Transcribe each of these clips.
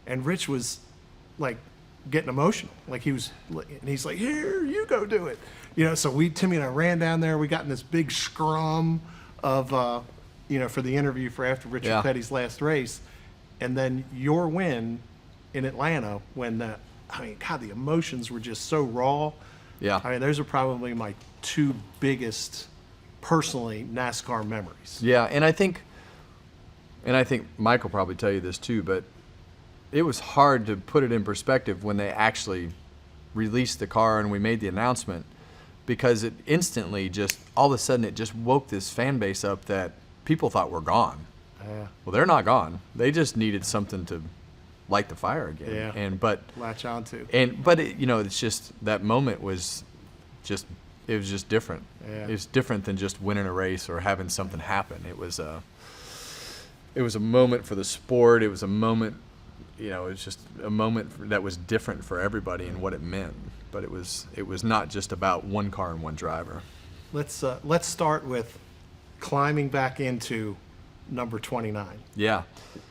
And Rich was like getting emotional. Like he's like, here, you go do it. So Timmy and I ran down there. We got in this big scrum of, for the interview for after Richard Petty's last race. And then your win in Atlanta when the emotions were just so raw. Yeah. Those are probably my two biggest, personally, NASCAR memories. Yeah, and I think Mike will probably tell you this too, but it was hard to put it in perspective when they actually released the car and we made the announcement, because it instantly just, all of a sudden, it just woke this fan base up that people thought were gone. Yeah. Well, they're not gone. They just needed something to light the fire again. Yeah. But latch on to. It's just, that moment was just, it was just different. Yeah. It was different than just winning a race or having something happen. It was a moment for the sport. It was a moment, it was just a moment that was different for everybody and what it meant. But it was not just about one car and one driver. Let's start with climbing back into number 29. Yeah.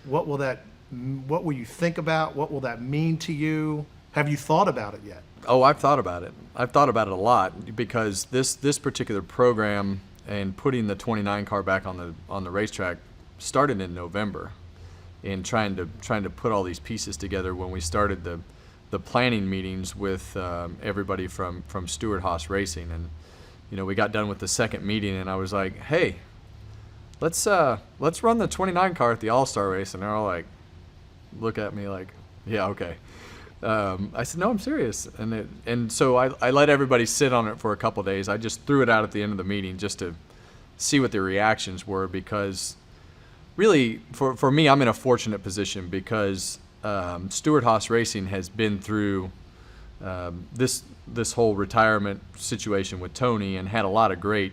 What will you think about? What will that mean to you? Have you thought about it yet? Oh, I've thought about it. I've thought about it a lot, because this particular program and putting the 29 car back on the racetrack started in November, and trying to put all these pieces together when we started the planning meetings with everybody from Stewart Haas Racing. And we got done with the second meeting, and I was like, hey, let's run the 29 car at the All-Star race. And they're all like, look at me like, yeah, okay. I said, no, I'm serious. And so I let everybody sit on it for a couple days. I just threw it out at the end of the meeting just to see what the reactions were, because really, for me, I'm in a fortunate position, because Stewart Haas Racing has been through this whole retirement situation with Tony, and had a lot of great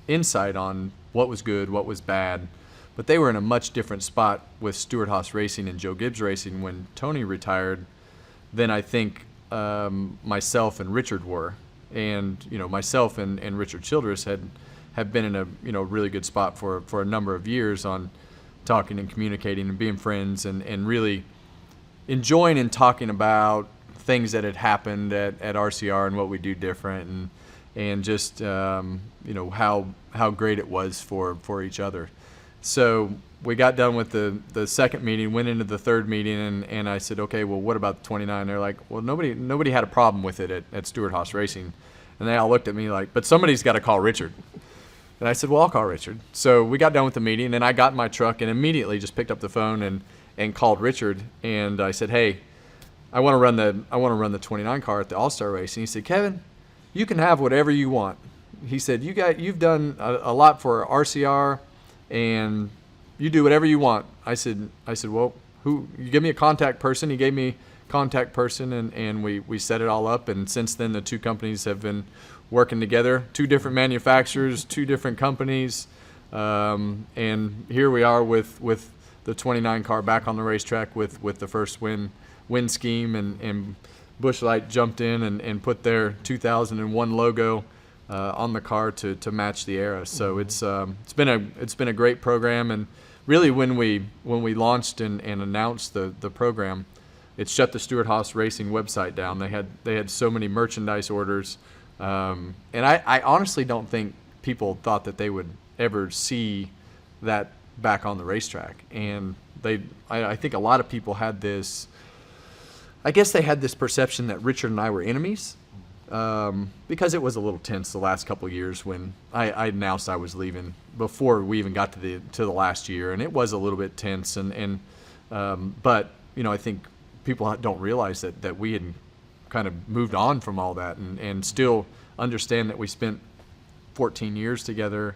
insight on what was good, what was bad. But they were in a much different spot with Stewart Haas Racing and Joe Gibbs Racing when Tony retired than I think myself and Richard were. And myself and Richard Childress have been in a really good spot for a number of years on talking and communicating and being friends, and really enjoying and talking about things that had happened at RCR and what we do different, and just how great it was for each other. So we got done with the second meeting, went into the third meeting, and I said, okay, well, what about the 29? They're like, well, nobody had a problem with it at Stewart Haas Racing. And they all looked at me like, but somebody's got to call Richard. And I said, well, I'll call Richard. So we got done with the meeting, and I got in my truck and immediately just picked up the phone and called Richard. And I said, hey, I want to run the 29 car at the All-Star race. And he said, Kevin, you can have whatever you want. He said, you've done a lot for RCR, and you do whatever you want. I said, well, you give me a contact person. He gave me a contact person, and we set it all up. And since then, the two companies have been working together, two different manufacturers, two different companies. And here we are with the 29 car back on the racetrack with the first win scheme, and Busch Light jumped in and put their 2001 logo on the car to match the era. So it's been a great program, and really when we launched and announced the program, it shut the Stewart Haas Racing website down. They had so many merchandise orders, and I honestly don't think people thought that they would ever see that back on the racetrack. And I think a lot of people had this. I guess they had this perception that Richard and I were enemies, because it was a little tense the last couple of years when I announced I was leaving before we even got to the last year, and it was a little bit tense. But I think people don't realize that we had kind of moved on from all that, and still understand that we spent 14 years together,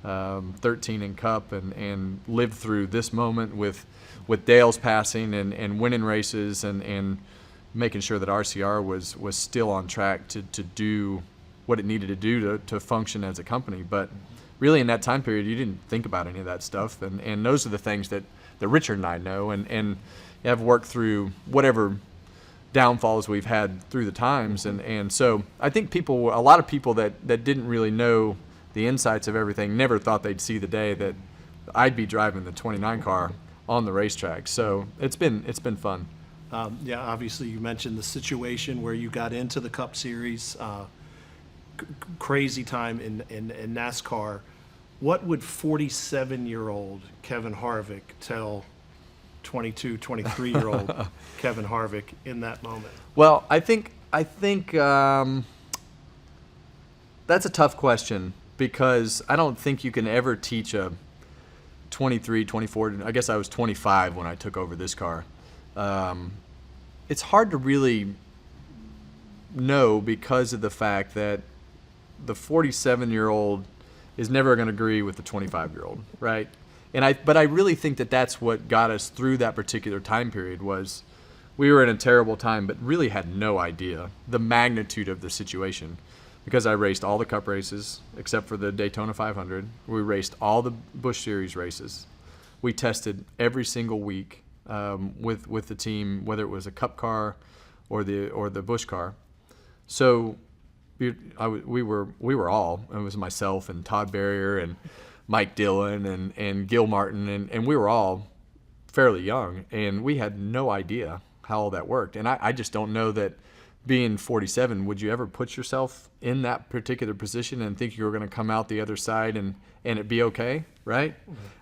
13 in Cup, and lived through this moment with Dale's passing and winning races and making sure that RCR was still on track to do what it needed to do to function as a company. But really in that time period, you didn't think about any of that stuff. And those are the things that Richard and I know and have worked through whatever downfalls we've had through the times. And so I think a lot of people that didn't really know the insights of everything never thought they'd see the day that I'd be driving the 29 car on the racetrack. So it's been fun. Yeah, obviously you mentioned the situation where you got into the Cup Series, crazy time in NASCAR. What would 47-year-old Kevin Harvick tell 22, 23-year-old Kevin Harvick in that moment? Well, I think that's a tough question, because I don't think you can ever teach a 23, 24. I guess I was 25 when I took over this car. It's hard to really know, because of the fact that the 47-year-old is never going to agree with the 25-year-old, right? But I really think that that's what got us through that particular time period. Was we were in a terrible time, but really had no idea the magnitude of the situation, because I raced all the Cup races except for the Daytona 500. We raced all the Busch Series races. We tested every single week with the team, whether it was a Cup car or the Busch car. So we were all. It was myself and Todd Berrier and Mike Dillon and Gil Martin, and we were all fairly young, and we had no idea how all that worked. And I just don't know that, being 47, would you ever put yourself in that particular position and think you were going to come out the other side and it be okay, right?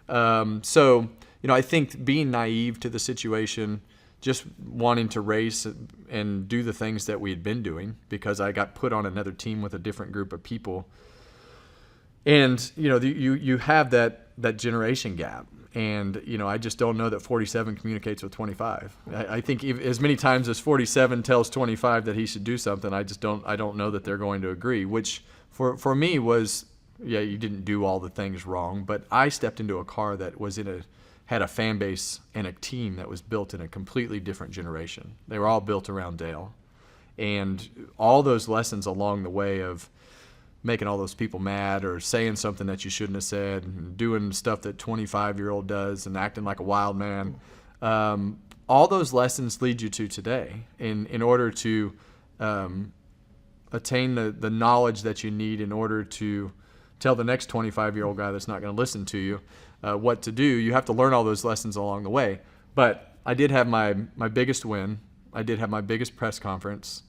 Mm-hmm. So, I think being naive to the situation, just wanting to race and do the things that we had been doing, because I got put on another team with a different group of people. And, you have that generation gap. And, I just don't know that 47 communicates with 25. I think as many times as 47 tells 25 that he should do something, I don't know that they're going to agree, which for me was, yeah, you didn't do all the things wrong, but I stepped into a car that had a fan base and a team that was built in a completely different generation. They were all built around Dale. And all those lessons along the way of making all those people mad, or saying something that you shouldn't have said, and doing stuff that 25-year-old does, and acting like a wild man. All those lessons lead you to today in order to attain the knowledge that you need in order to tell the next 25-year-old guy that's not going to listen to you what to do. You have to learn all those lessons along the way. But I did have my biggest win. I did have my biggest press conference.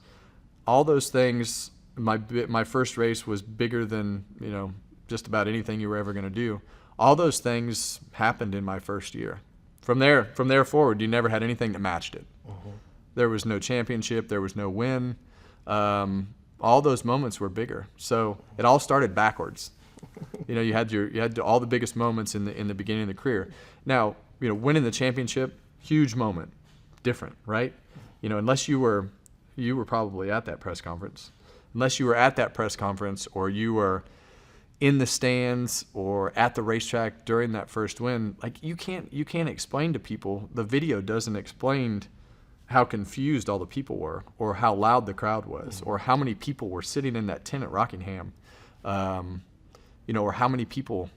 All those things. My first race was bigger than just about anything you were ever going to do. All those things happened in my first year. From there forward, you never had anything that matched it. Uh-huh. There was no championship. There was no win. All those moments were bigger. So it all started backwards. You had all the biggest moments in the beginning of the career. Now, winning the championship, huge moment, different, right? Unless you were probably at that press conference. Unless you were at that press conference, or you were in the stands or at the racetrack during that first win, like you can't explain to people. The video doesn't explain how confused all the people were, or how loud the crowd was, or how many people were sitting in that tent at Rockingham, or how many people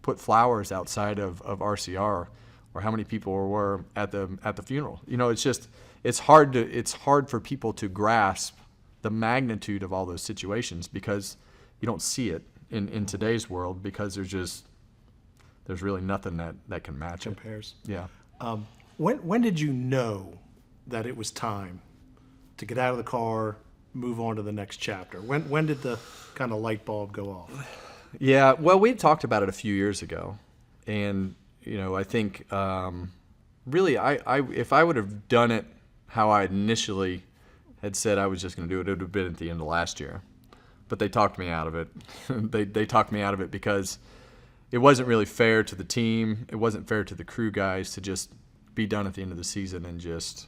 put flowers outside of RCR, or how many people were at the funeral. It's hard for people to grasp the magnitude of all those situations, because you don't see it in today's world, because there's really nothing that can match compares. It. Yeah. When did you know that it was time to get out of the car, move on to the next chapter? When did the kind of light bulb go off? Yeah. Well, we talked about it a few years ago, and I think really I if I would have done it how I initially had said I was just going to do it, it would have been at the end of last year. But they talked me out of it. They talked me out of it because it wasn't really fair to the team. It wasn't fair to the crew guys to just be done at the end of the season and just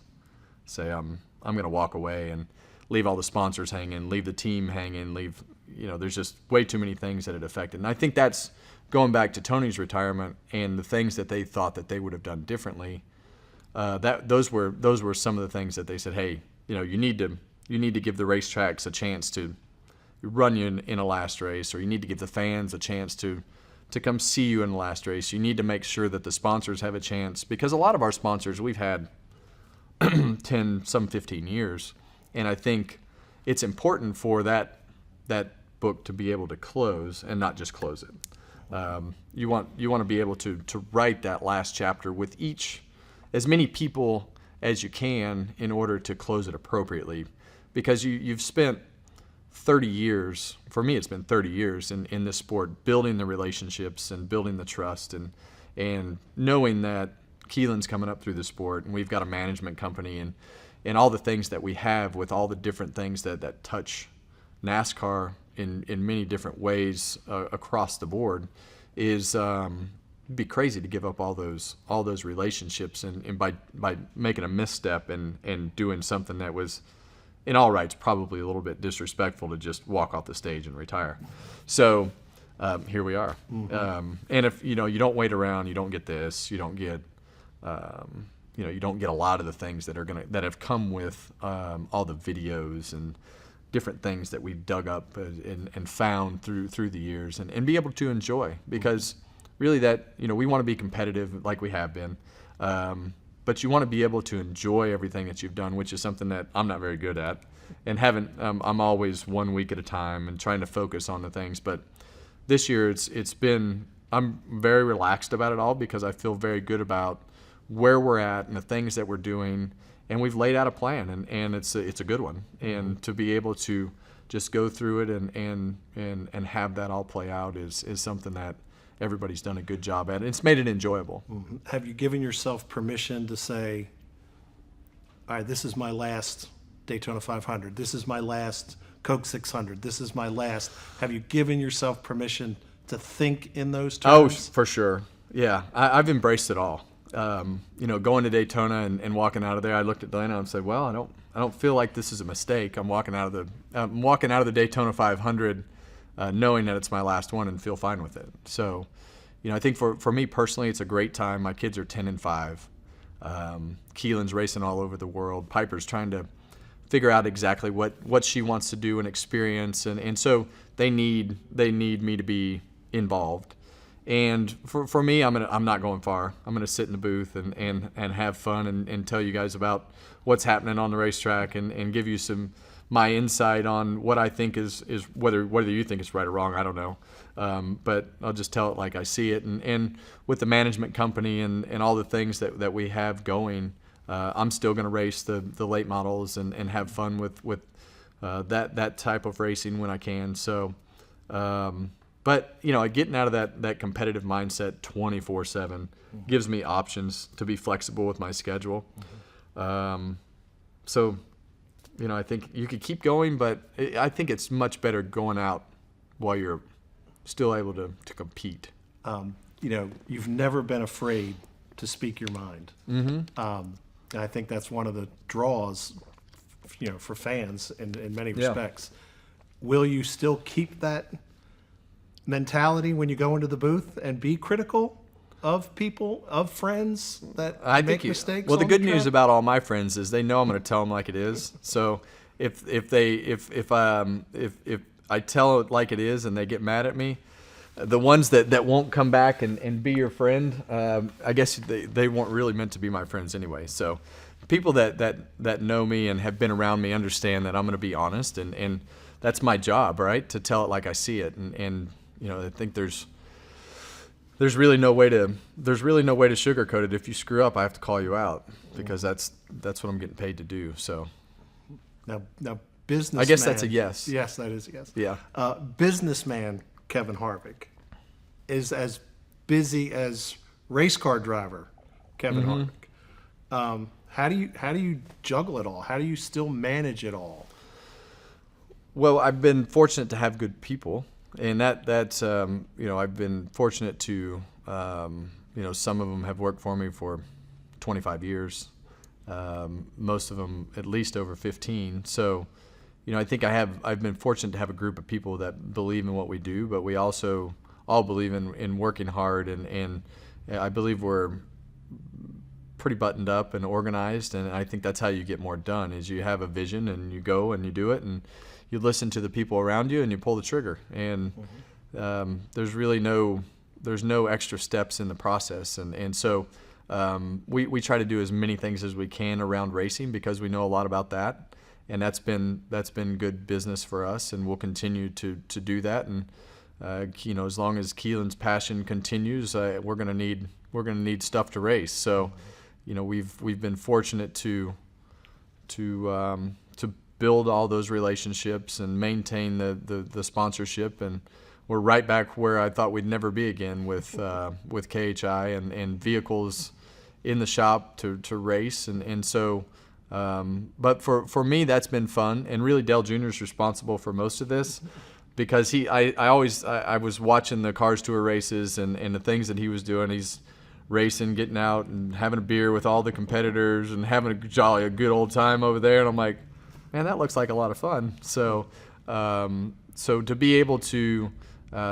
say I'm going to walk away and leave all the sponsors hanging, leave the team hanging, there's just way too many things that it affected. And I think that's going back to Tony's retirement and the things that they thought that they would have done differently. Those were some of the things that they said, hey, you need to give the racetracks a chance to run you in a last race, or you need to give the fans a chance to come see you in the last race. You need to make sure that the sponsors have a chance, because a lot of our sponsors we've had 10, some 15 years, and I think it's important for that book to be able to close and not just close it. You want to be able to write that last chapter with as many people as you can in order to close it appropriately, because you've spent 30 years, for me it's been 30 years in this sport, building the relationships and building the trust and knowing that Keelan's coming up through the sport, and we've got a management company and all the things that we have with all the different things that touch NASCAR in many different ways across the board is be crazy to give up all those relationships and by making a misstep and doing something that was in all rights probably a little bit disrespectful to just walk off the stage and retire. So here we are. And if you don't wait around, you don't get this, you don't get you don't get a lot of the things that have come with all the videos and different things that we've dug up and found through the years and be able to enjoy, because really that we want to be competitive like we have been, but you want to be able to enjoy everything that you've done, which is something that I'm not very good at and haven't. I'm always 1 week at a time and trying to focus on the things, but this year I'm very relaxed about it all because I feel very good about where we're at and the things that we're doing, and we've laid out a plan, and it's a good one. And to be able to just go through it and have that all play out is something that everybody's done a good job at. It's made it enjoyable. Have you given yourself permission to say, all right, this is my last Daytona 500, this is my last Coke 600, this is my last? Have you given yourself permission to think in those Oh, terms? for sure. Yeah, I've embraced it all. Going to Daytona and walking out of there, I looked at Delano and said, "Well, I don't feel like this is a mistake. I'm walking out of the Daytona 500, knowing that it's my last one and feel fine with it." So, I think for me personally, it's a great time. My kids are 10 and 5. Keelan's racing all over the world. Piper's trying to figure out exactly what she wants to do and experience, and so they need me to be involved. And for me, I'm not going far. I'm gonna sit in the booth and have fun and tell you guys about what's happening on the racetrack and give you my insight on what I think is whether you think it's right or wrong, I don't know. But I'll just tell it like I see it. And with the management company and all the things that we have going, I'm still gonna race the late models and have fun with that type of racing when I can. So. But getting out of that competitive mindset 24/7 gives me options to be flexible with my schedule. So, I think you could keep going, but I think it's much better going out while you're still able to compete. You've never been afraid to speak your mind. And I think that's one of the draws, for fans in many respects. Will you still keep that mentality when you go into the booth and be critical of people, of friends that make mistakes? Well, the good news about all my friends is they know I'm going to tell them like it is. So if I tell it like it is and they get mad at me, the ones that won't come back and be your friend, I guess they weren't really meant to be my friends anyway. So people that know me and have been around me understand that I'm going to be honest, and that's my job, right? To tell it like I see it, and I think there's really no way to sugarcoat it. If you screw up, I have to call you out because that's what I'm getting paid to do. So now businessman. I guess that's a yes. Yes, that is a yes. Yeah. Businessman Kevin Harvick is as busy as race car driver Kevin Harvick. How do you juggle it all? How do you still manage it all? Well, I've been fortunate to have good people. And that's I've been fortunate to, some of them have worked for me for 25 years, most of them at least over 15. So, I think I've been fortunate to have a group of people that believe in what we do, but we also all believe in working hard, and I believe we're pretty buttoned up and organized, and I think that's how you get more done, is you have a vision and you go and you do it, and you listen to the people around you and you pull the trigger, and there's no extra steps in the process, and so we try to do as many things as we can around racing because we know a lot about that, and that's been good business for us, and we'll continue to do that. And as long as Keelan's passion continues, we're gonna need stuff to race. So, we've been fortunate to build all those relationships and maintain the sponsorship, and we're right back where I thought we'd never be again with KHI and vehicles in the shop to race, and so. But for me, that's been fun, and really Dale Jr. is responsible for most of this, because I was watching the Cars Tour races and the things that he was doing. He's racing, getting out and having a beer with all the competitors and having a good old time over there, and I'm like, man, that looks like a lot of fun. So to be able to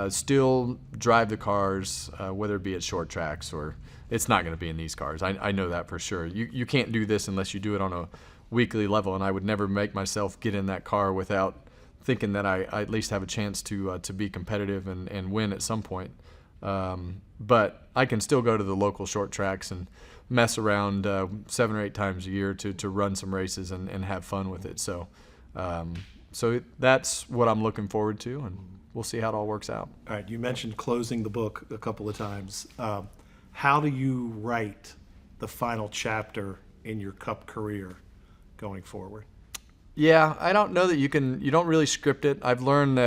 still drive the cars, whether it be at short tracks or it's not going to be in these cars. I know that for sure. You can't do this unless you do it on a weekly level, and I would never make myself get in that car without thinking that I at least have a chance to be competitive and win at some point. But I can still go to the local short tracks and mess around 7 or 8 times a year to run some races and have fun with it. So that's what I'm looking forward to, and we'll see how it all works out. All right, you mentioned closing the book a couple of times. How do you write the final chapter in your Cup career going forward? Yeah, I don't know that you don't really script it. I've learned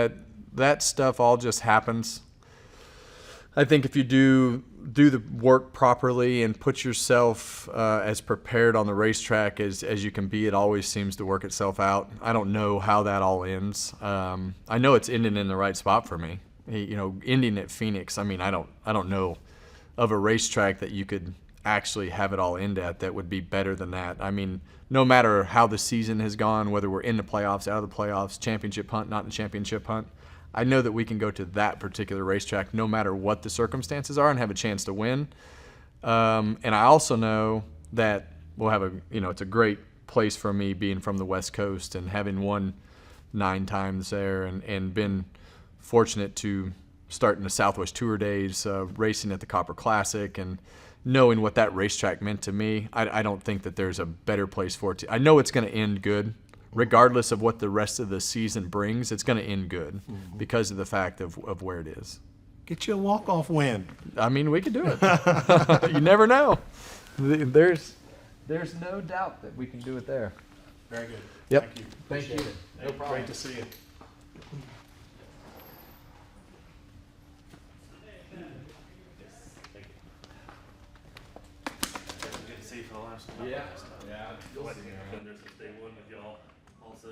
that stuff all just happens. I think if you do the work properly and put yourself as prepared on the racetrack as you can be, it always seems to work itself out. I don't know how that all ends. I know it's ending in the right spot for me. Ending at Phoenix. I mean, I don't know of a racetrack that you could actually have it all end at that would be better than that. I mean, no matter how the season has gone, whether we're in the playoffs, out of the playoffs, championship hunt, not in the championship hunt, I know that we can go to that particular racetrack no matter what the circumstances are and have a chance to win. And I also know that we'll have it's a great place for me being from the West Coast and having won 9 times there and been fortunate to start in the Southwest Tour days, racing at the Copper Classic, and knowing what that racetrack meant to me. I don't think that there's a better place for it to. I know it's going to end good. Regardless of what the rest of the season brings, it's going to end good because of the fact of where it is. Get you a walk-off win. I mean, we could do it. You never know. There's no doubt that we can do it there. Very good. Yep. Thank you. Thank you. No problem. Great to see you. Good to see you for the last. Yeah. Yeah. Goodness, if they won with y'all, also